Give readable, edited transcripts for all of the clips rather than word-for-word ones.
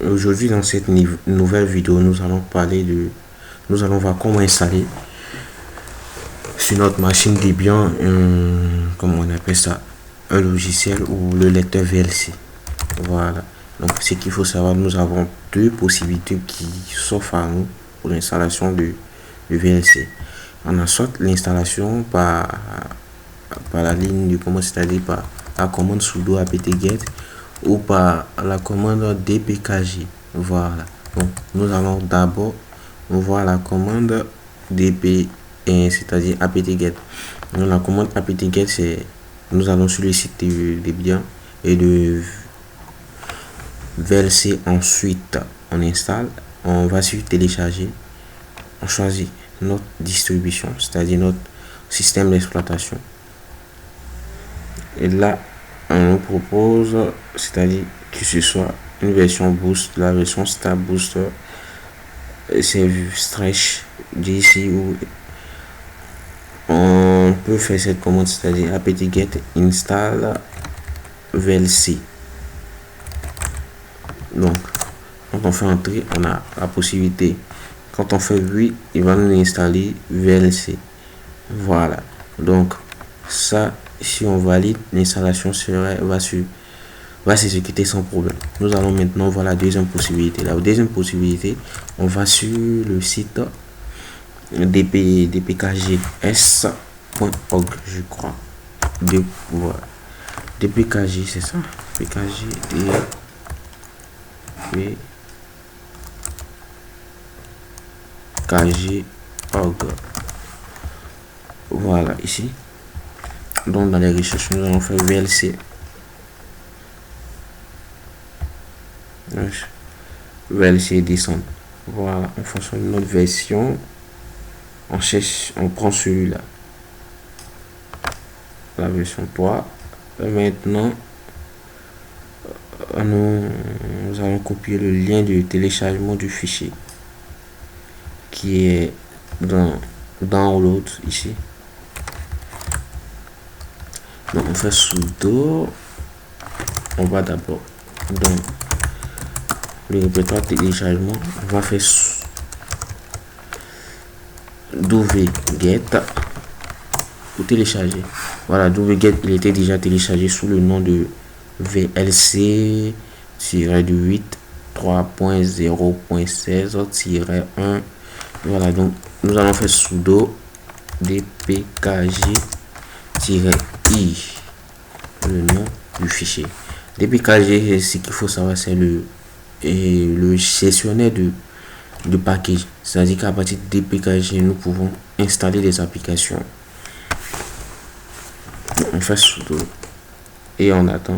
Aujourd'hui, dans cette nouvelle vidéo, nous allons voir comment installer sur notre machine Debian, comment on appelle ça, un logiciel ou le lecteur VLC. Voilà. Donc, ce qu'il faut savoir, nous avons deux possibilités qui s'offrent à nous pour l'installation du VLC. On a soit l'installation par la ligne de commande, c'est-à-dire par la commande sudo apt-get ou par la commande dpkg. Voilà. Donc, nous allons d'abord voir la commande dp, c'est-à-dire apt-get. Donc, la commande apt-get, c'est nous allons sur le site de Debian et de VLC. Ensuite, on installe, on va sur télécharger, on choisit notre distribution, c'est-à-dire notre système d'exploitation. Et là, on nous propose, c'est-à-dire que ce soit une version boost, la version star booster, c'est stretch d'ici, ou on peut faire cette commande, c'est-à-dire apt-get install VLC. Donc, quand on fait entrer, on a la possibilité. Quand on fait oui, il va nous installer VLC. Voilà. Donc, ça, si on valide, l'installation va s'exécuter sans problème. Nous allons maintenant voir la deuxième possibilité. La deuxième possibilité, on va sur le site dpkgs.org, je crois. Voilà. dpkg, c'est ça. dpkg.org. Voilà, ici. Donc, dans les recherches, nous allons faire VLC. VLC descendre. Voilà, en fonction de notre version, on cherche, on prend celui-là, la version 3. Et maintenant, nous allons copier le lien de téléchargement du fichier qui est dans download ici. Donc, on fait sudo, on va d'abord dans le répertoire téléchargement, on va faire wget pour télécharger. Voilà, wget, il était déjà téléchargé sous le nom de VLC 8 3.0.16-1. Voilà, donc nous allons faire sudo dpkg-i, le nom du fichier. dpkg, ce qu'il faut savoir, c'est le gestionnaire de package. C'est-à-dire qu'à partir de dpkg, nous pouvons installer des applications. On fait sudo et on attend.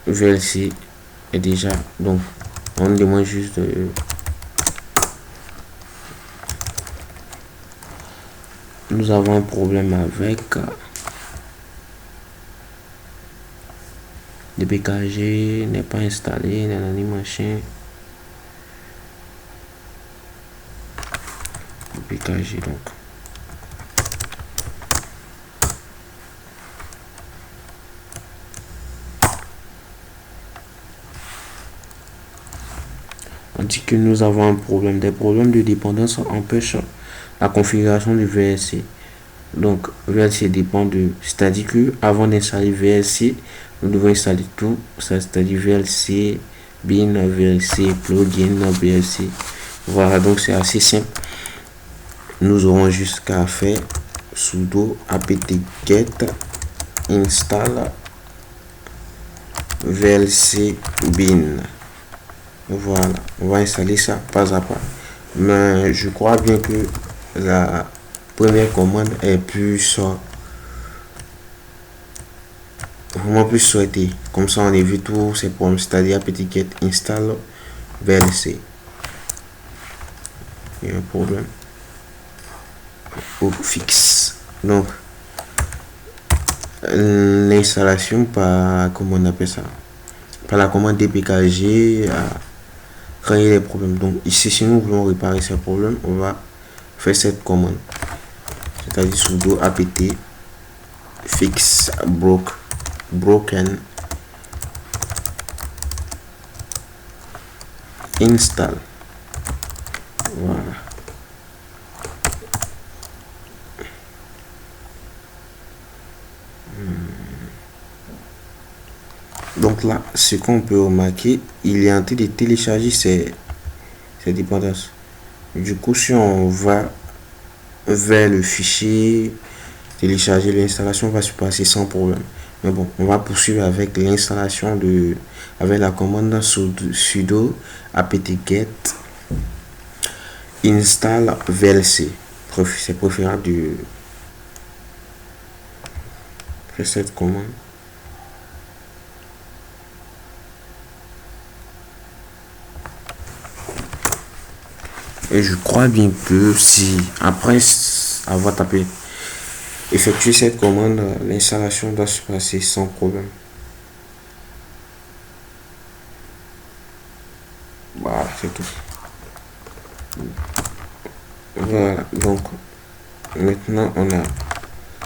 VLC est déjà, donc on demande juste de nous avons un problème avec dpkg n'est pas installé, nanani machin. dpkg, donc on dit que nous avons un problème. Des problèmes de dépendance empêchent la configuration du VLC. Donc VLC dépend de, c'est-à-dire que avant d'installer VLC, nous devons installer tout, c'est-à-dire VLC bin, VLC plugin, VLC. Voilà, donc c'est assez simple. Nous aurons juste qu'à faire sudo apt-get install VLC bin. Voilà, on va installer ça pas à pas. Mais je crois bien que la première commande est vraiment plus souhaitée. Comme ça, on évite tous ces problèmes, c'est-à-dire apt-get install VLC. Il y a un problème au fixe. Donc, l'installation par, comment on appelle ça, par la commande dpkg quand il y a des problèmes. Donc ici, si nous voulons réparer ces problèmes, on va faire cette commande, c'est-à-dire sudo apt fix broken install. Voilà. Donc là, ce qu'on peut remarquer, il est en train de télécharger ces dépendances. Du coup, si on va vers le fichier, télécharger, l'installation va se passer sans problème. Mais bon, on va poursuivre avec l'installation avec la commande sudo apt-get install VLC. C'est préférable de faire cette commande. Et je crois bien que si après avoir tapé effectuer cette commande, l'installation doit se passer sans problème. Voilà, c'est tout. Voilà, donc maintenant on a,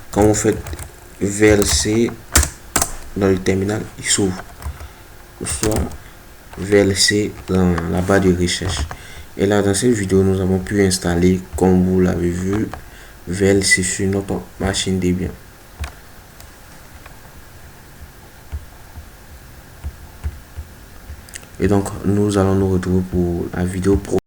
quand vous faites VLC dans le terminal, il s'ouvre, soit VLC dans la barre de recherche. Et là, dans cette vidéo, nous avons pu installer, comme vous l'avez vu, VLC sur notre machine Debian. Et donc, nous allons nous retrouver pour la vidéo pro.